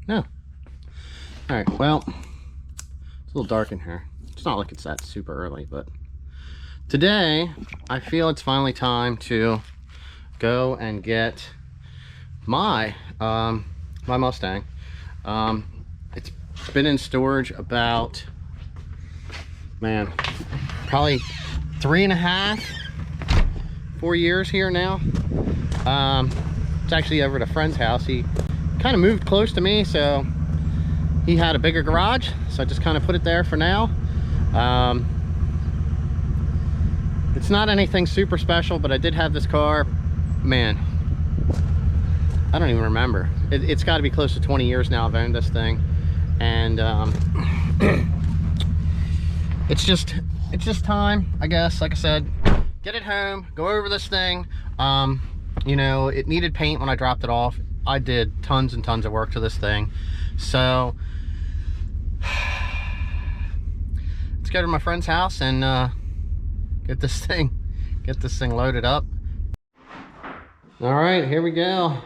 No. All right, well, it's a little dark in here. It's not like it's that super early, but today I feel it's finally time to go and get my my Mustang. It's been in storage about, man, probably 3.5, 4 years here now. It's actually over at a friend's house. He kind of moved close to me, so he had a bigger garage, so I just kind of put it there for now. It's not anything super special, but I did have this car, man, I don't even remember. It's got to be close to 20 years now I've owned this thing, and it's just time, I guess. Like I said, get it home, go over this thing. You know, it needed paint when I dropped it off. I did tons and tons of work to this thing, so let's go to my friend's house and get this thing loaded up. All right, here we go.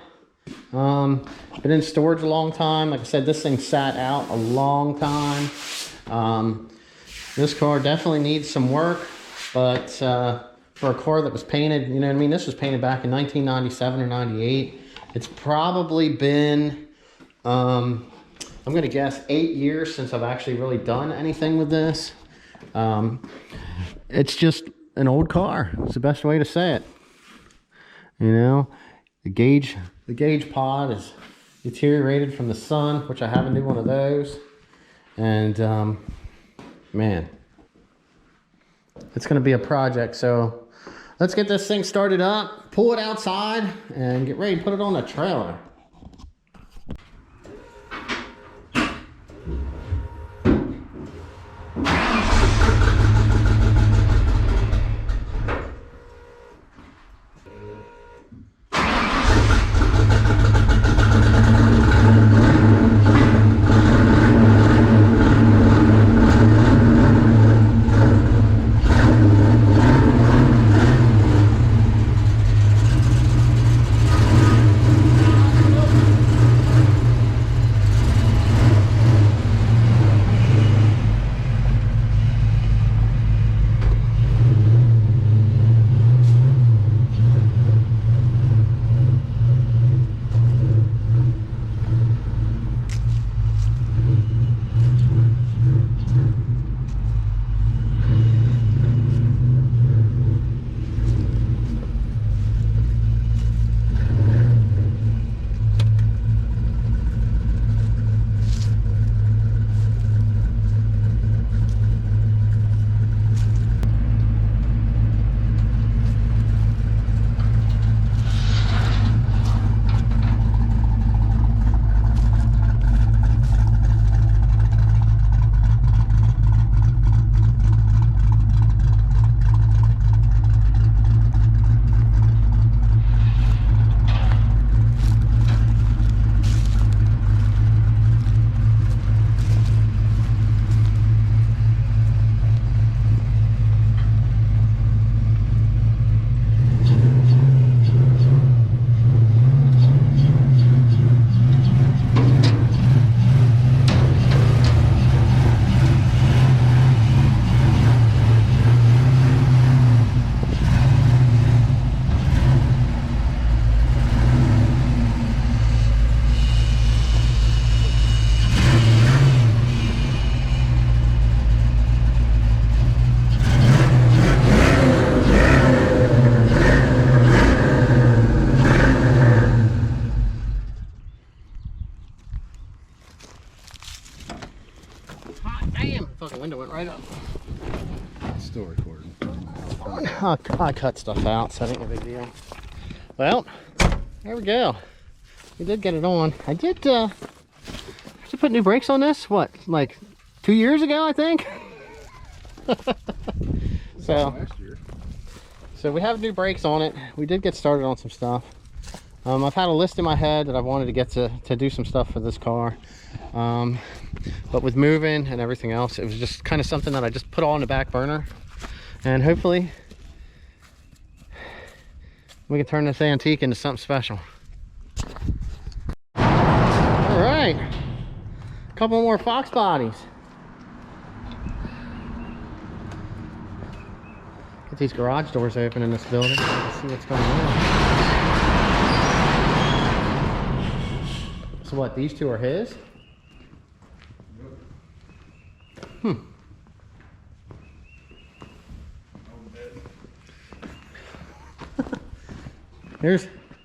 Been in storage a long time. Like I said, this thing sat out a long time. This car definitely needs some work, but for a car that was painted, you know what I mean, this was painted back in 1997 or 98. It's probably been, I'm gonna guess 8 years since I've actually really done anything with this. It's just an old car. It's the best way to say it. You know, the gauge pod is deteriorated from the sun, which I have a new one of those. And man, it's gonna be a project. So let's get this thing started up, pull it outside, and get ready to put it on a trailer. Fucking window went right up. It's still recording. I cut stuff out, so that ain't no big deal. Well, there we go. We did get it on. I did put new brakes on this, what, like 2 years ago, I think? So we have new brakes on it. We did get started on some stuff. I've had a list in my head that I've wanted to get to do some stuff for this car. But with moving and everything else, it was just kind of something that I just put all on the back burner. And hopefully we can turn this antique into something special. All right, couple more Fox bodies. Get these garage doors open in this building. Let's see what's going on. So what, these two are his?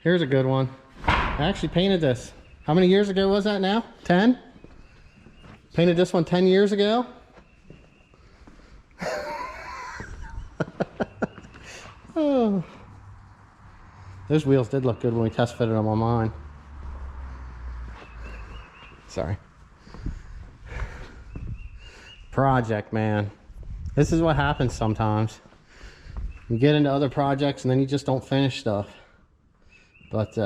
Here's a good one. I actually painted this. How many years ago was that now? 10? Painted this one 10 years ago. Oh. Those wheels did look good when we test fitted them on mine. Sorry. Project, man. This is what happens sometimes. You get into other projects and then you just don't finish stuff. But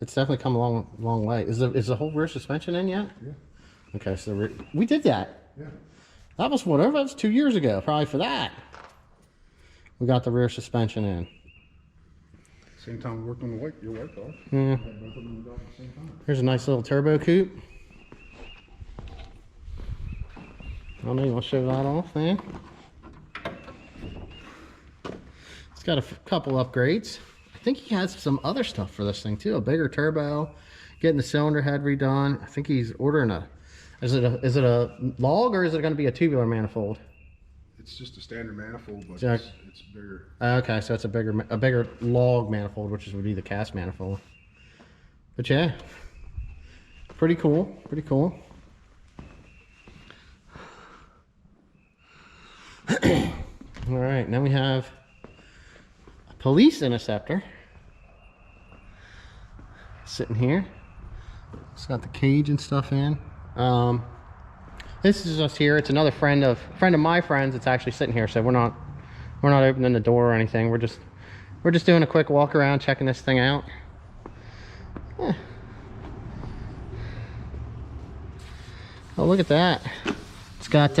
it's definitely come a long way. Is the whole rear suspension in yet? Yeah. Okay, so we did that. Yeah. That was whatever. That was 2 years ago, probably for that. We got the rear suspension in. Same time we worked on your white car. Yeah. Both of them got at the same time. Here's a nice little turbo coupe. I don't know, you want to show that off, man? It's got a couple upgrades. I think he has some other stuff for this thing too. A bigger turbo, getting the cylinder head redone. I think he's ordering is it a log or is it going to be a tubular manifold? It's just a standard manifold, but Yeah. it's bigger. Okay, so it's a bigger log manifold, which would be the cast manifold. But yeah, pretty cool. Pretty cool. All right, now we have a police Interceptor sitting here. It's got the cage and stuff in. This is just here. It's another friend of my friends. It's actually sitting here, so we're not opening the door or anything. We're just doing a quick walk around, checking this thing out. Yeah. Oh, look at that! It's got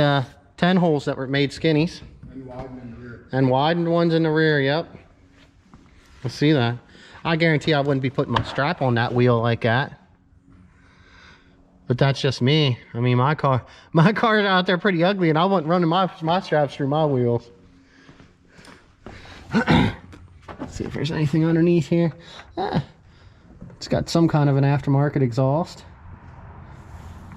10 holes that were made skinnies. And widened in the rear. And widened ones in the rear, yep. We'll see that. I guarantee I wouldn't be putting my strap on that wheel like that. But that's just me. I mean, my car's out there pretty ugly and I wasn't running my straps through my wheels. Let's see if there's anything underneath here. It's got some kind of an aftermarket exhaust.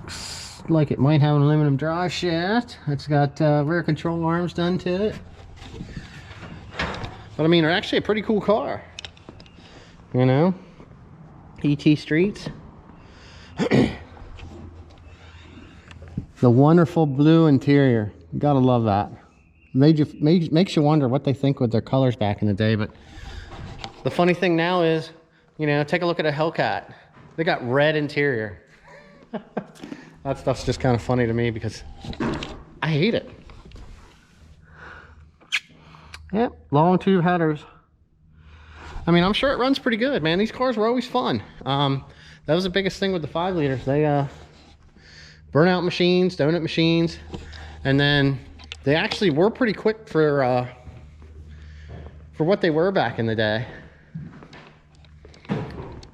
Looks like it might have an aluminum drive shaft. It's got rear control arms done to it. But I mean, they're actually a pretty cool car. You know? ET streets. The wonderful blue interior. You gotta love that. Makes you wonder what they think with their colors back in the day. But the funny thing now is, you know, take a look at a Hellcat. They got red interior. That stuff's just kind of funny to me because I hate it. Yep, long tube headers. I mean, I'm sure it runs pretty good, man. These cars were always fun. That was the biggest thing with the 5 liters. They burnout machines, donut machines, and then they actually were pretty quick for what they were back in the day.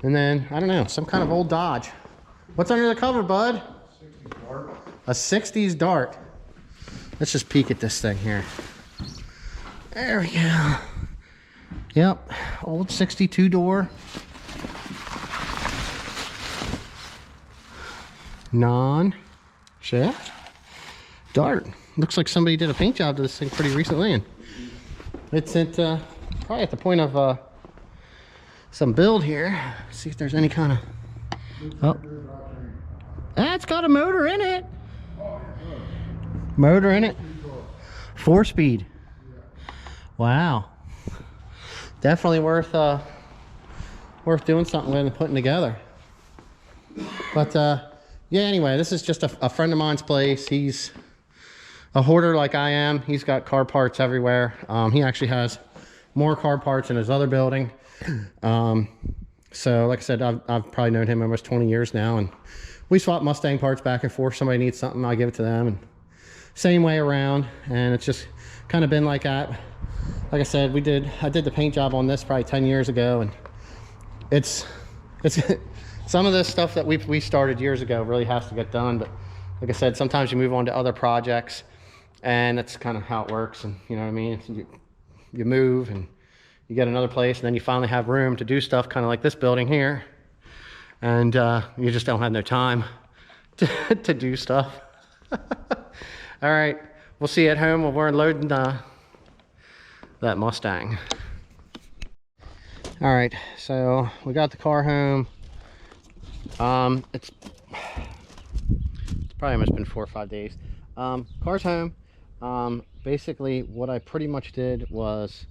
And then, I don't know, some kind of old Dodge. What's under the cover, bud? 60s Dart. A 60s Dart. Let's just peek at this thing here. There we go. Yep, old 62 door. Non-shaft Dart. Looks like somebody did a paint job to this thing pretty recently, and it's at probably at the point of some build here. See if there's any kind of. Oh, it's got a motor in it. Motor in it. 4-speed. Wow. Definitely worth doing something with and putting together. But yeah, anyway, this is just a friend of mine's place. He's a hoarder like I am. He's got car parts everywhere. He actually has more car parts in his other building. So like I said, I've probably known him almost 20 years now, and we swap Mustang parts back and forth. Somebody needs something, I give it to them, and same way around. And it's just kind of been like that. Like I said, I did the paint job on this probably 10 years ago, and it's some of this stuff that we started years ago really has to get done. But like I said, sometimes you move on to other projects, and that's kind of how it works. And you know what I mean? You move and you get another place, and then you finally have room to do stuff kind of like this building here. And you just don't have no time to do stuff. All right, we'll see you at home when we're unloading that Mustang. All right, so we got the car home. It's probably almost been 4 or 5 days. Car's home. Basically what I pretty much did was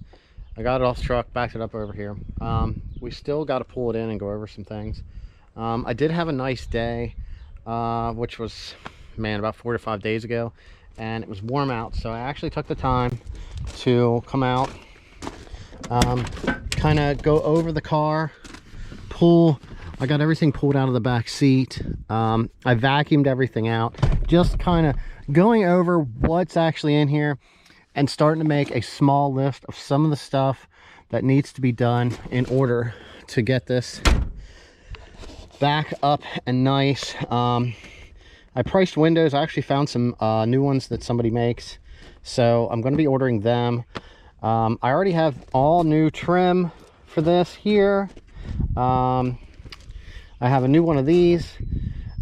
I got it off the truck, backed it up over here. We still got to pull it in and go over some things. I did have a nice day, which was, man, about 4 to 5 days ago, and it was warm out, so I actually took the time to come out, kind of go over the car, I got everything pulled out of the back seat. I vacuumed everything out, just kind of going over what's actually in here and starting to make a small list of some of the stuff that needs to be done in order to get this back up and nice. I priced windows. I actually found some new ones that somebody makes, so I'm going to be ordering them. I already have all new trim for this here. I have a new one of these.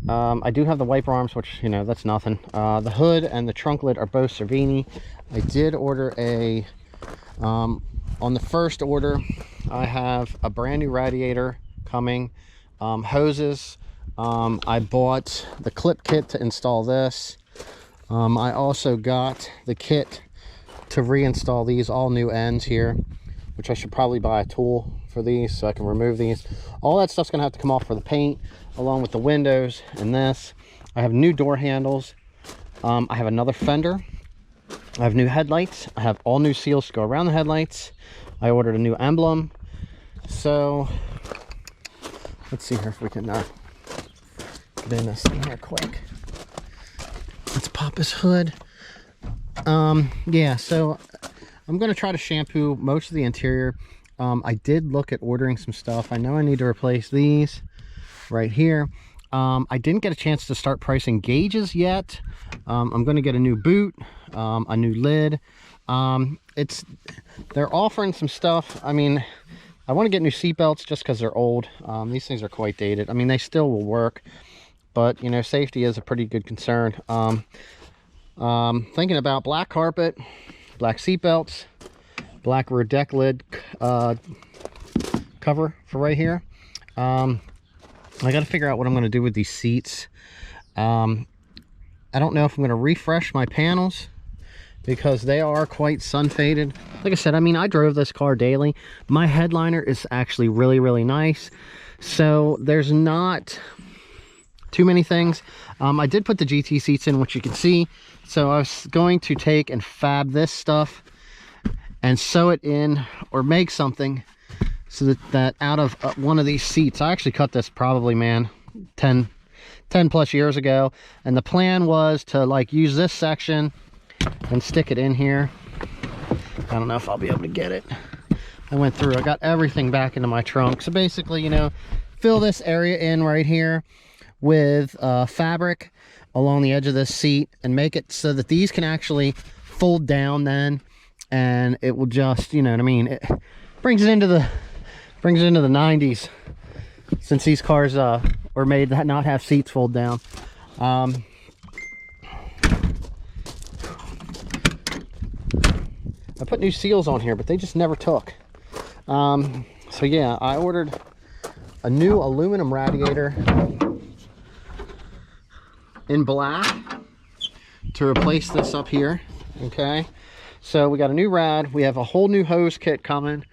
I do have the wiper arms, which, you know, that's nothing. The hood and the trunk lid are both Cervini. I did order a, on the first order, I have a brand new radiator coming. Hoses. I bought the clip kit to install this. I also got the kit to reinstall these all new ends here, which I should probably buy a tool for these so I can remove these. All that stuff's gonna have to come off for the paint, along with the windows and this. I have new door handles. I have another fender. I have new headlights. I have all new seals to go around the headlights. I ordered a new emblem. So let's see here if we can get in this thing here quick. Let's pop his hood. Yeah, so I'm going to try to shampoo most of the interior. I did look at ordering some stuff. I know I need to replace these right here. I didn't get a chance to start pricing gauges yet. I'm going to get a new boot, a new lid. They're offering some stuff. I mean, I want to get new seat belts just because they're old. These things are quite dated. I mean, they still will work, but you know, safety is a pretty good concern. Thinking about black carpet, black seat belts, black rear deck lid cover for right here. I got to figure out what I'm going to do with these seats. I don't know if I'm going to refresh my panels because they are quite sun faded. Like I said, I mean, I drove this car daily. My headliner is actually really, really nice. So there's not too many things. I did put the GT seats in, which you can see. So I was going to take and fab this stuff and sew it in or make something so that out of one of these seats, I actually cut this probably, man, 10 plus years ago. And the plan was to like use this section and stick it in here. I don't know if I'll be able to get it. I went through, I got everything back into my trunk. So basically, you know, fill this area in right here with fabric along the edge of this seat and make it so that these can actually fold down then, and it will just, you know what I mean, it brings it into the 90s, since these cars were made to not have seats fold down. I put new seals on here, but they just never took. So yeah, I ordered a new aluminum radiator in black to replace this up here. Okay, so we got a new rad. We have a whole new hose kit coming.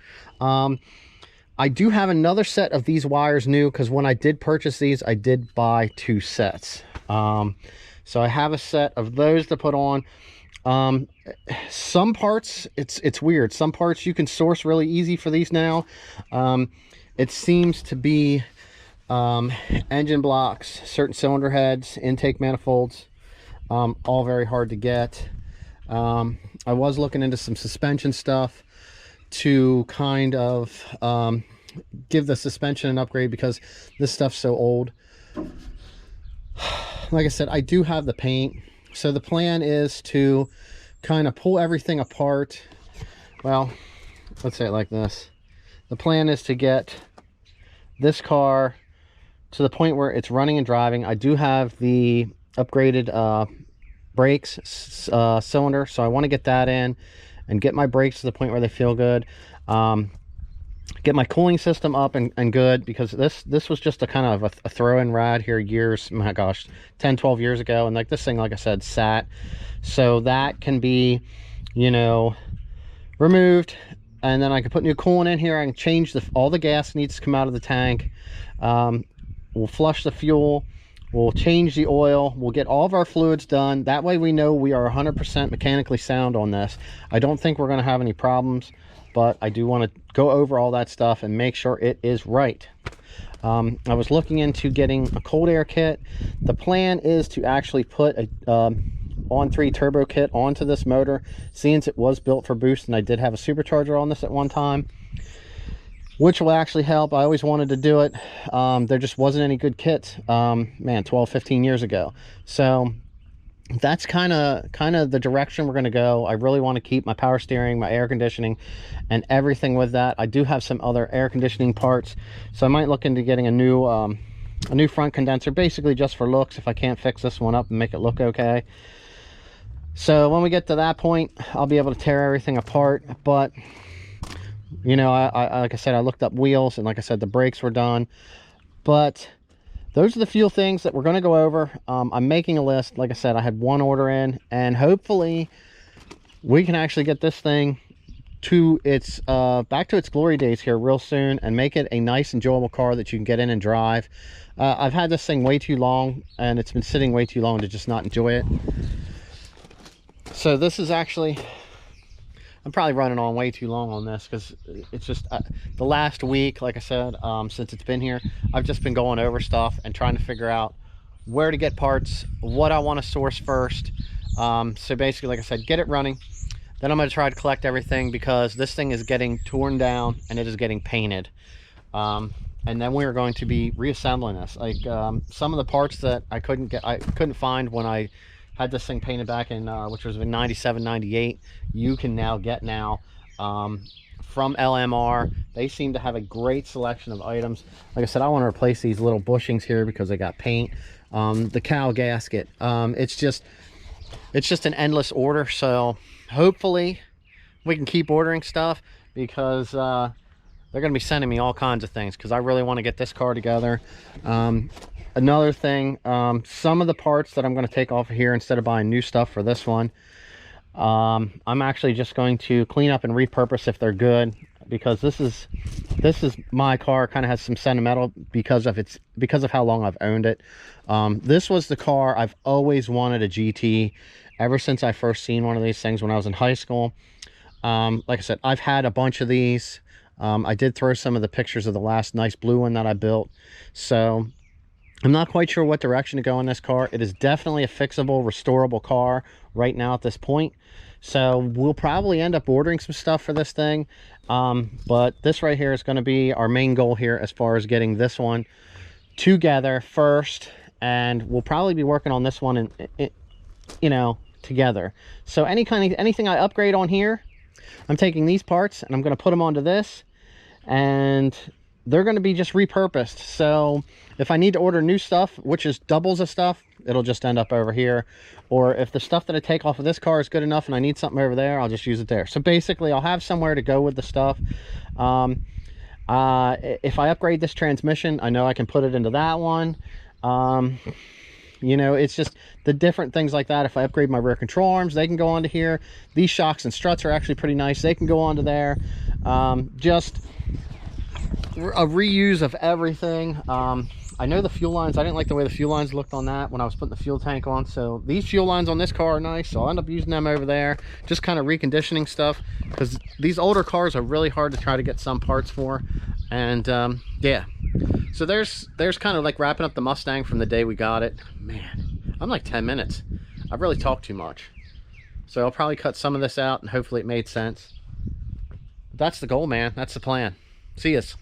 I do have another set of these wires new, because when I did purchase these, I did buy 2 sets. So I have a set of those to put on. Some parts, it's weird. Some parts you can source really easy for these now. It seems to be engine blocks, certain cylinder heads, intake manifolds, all very hard to get. I was looking into some suspension stuff to kind of give the suspension an upgrade, because this stuff's so old. like I said, I do have the paint. So the plan is to kind of pull everything apart. Well, let's say it like this. The plan is to get this car to the point where it's running and driving. I do have the upgraded brakes cylinder, so I want to get that in and get my brakes to the point where they feel good. Get my cooling system up and good, because this was just a kind of a throw-in ride here years, my gosh, 10-12 years ago, and like this thing, like I said, sat. So that can be, you know, removed, and then I can put new coolant in here. I can change all the gas needs to come out of the tank. We'll flush the fuel, we'll change the oil, we'll get all of our fluids done. That way we know we are 100% mechanically sound on this. I don't think we're going to have any problems, but I do want to go over all that stuff and make sure it is right. I was looking into getting a cold air kit. The plan is to actually put a on3 turbo kit onto this motor, since it was built for boost, and I did have a supercharger on this at one time, which will actually help. I always wanted to do it. There just wasn't any good kits, man, 12-15 years ago. So that's kind of the direction we're going to go. I really want to keep my power steering, my air conditioning, and everything with that. I do have some other air conditioning parts, so I might look into getting a new front condenser, basically just for looks, if I can't fix this one up and make it look okay. So when we get to that point, I'll be able to tear everything apart. But you know, I like I said, I looked up wheels, and like I said, the brakes were done. But those are the few things that we're going to go over. I'm making a list. Like I said, I had one order in, and hopefully we can actually get this thing to its back to its glory days here real soon, and make it a nice, enjoyable car that you can get in and drive. I've had this thing way too long, and it's been sitting way too long to just not enjoy it. So this is actually, I'm probably running on way too long on this, because it's just the last week, like I said, since it's been here, I've just been going over stuff and trying to figure out where to get parts, what I want to source first. So basically, like I said, get it running. Then I'm going to try to collect everything, because this thing is getting torn down and it is getting painted. And then we're going to be reassembling this. Like some of the parts that I couldn't find when I had this thing painted back in which was in 97, 98, you can now get from LMR. They seem to have a great selection of items. Like I said, I want to replace these little bushings here because they got paint. The cowl gasket, it's just an endless order. So hopefully we can keep ordering stuff, because they're going to be sending me all kinds of things, because I really want to get this car together. Another thing, some of the parts that I'm going to take off of here, instead of buying new stuff for this one, I'm actually just going to clean up and repurpose if they're good, because this is my car. Kind of has some sentimental because of how long I've owned it. This was the car I've always wanted, a GT, ever since I first seen one of these things when I was in high school. Like I said, I've had a bunch of these. I did throw some of the pictures of the last nice blue one that I built. So I'm not quite sure what direction to go in this car. It is definitely a fixable, restorable car right now at this point. So we'll probably end up ordering some stuff for this thing. But this right here is going to be our main goal here, as far as getting this one together first. And we'll probably be working on this one you know, together. So anything I upgrade on here, I'm taking these parts and I'm going to put them onto this, and they're going to be just repurposed. So if I need to order new stuff, which is doubles of stuff, it'll just end up over here. Or if the stuff that I take off of this car is good enough and I need something over there, I'll just use it there. So basically, I'll have somewhere to go with the stuff. If I upgrade this transmission, I know I can put it into that one. You know, it's just the different things like that. If I upgrade my rear control arms, they can go onto here. These shocks and struts are actually pretty nice. They can go onto there. Just a reuse of everything. I know the fuel lines, I didn't like the way the fuel lines looked on that when I was putting the fuel tank on. So these fuel lines on this car are nice. So I'll end up using them over there. Just kind of reconditioning stuff, because these older cars are really hard to try to get some parts for. And yeah. So there's kind of like wrapping up the Mustang from the day we got it. Man, I'm like 10 minutes. I've really talked too much. So I'll probably cut some of this out, and hopefully it made sense. That's the goal, man. That's the plan. See yas.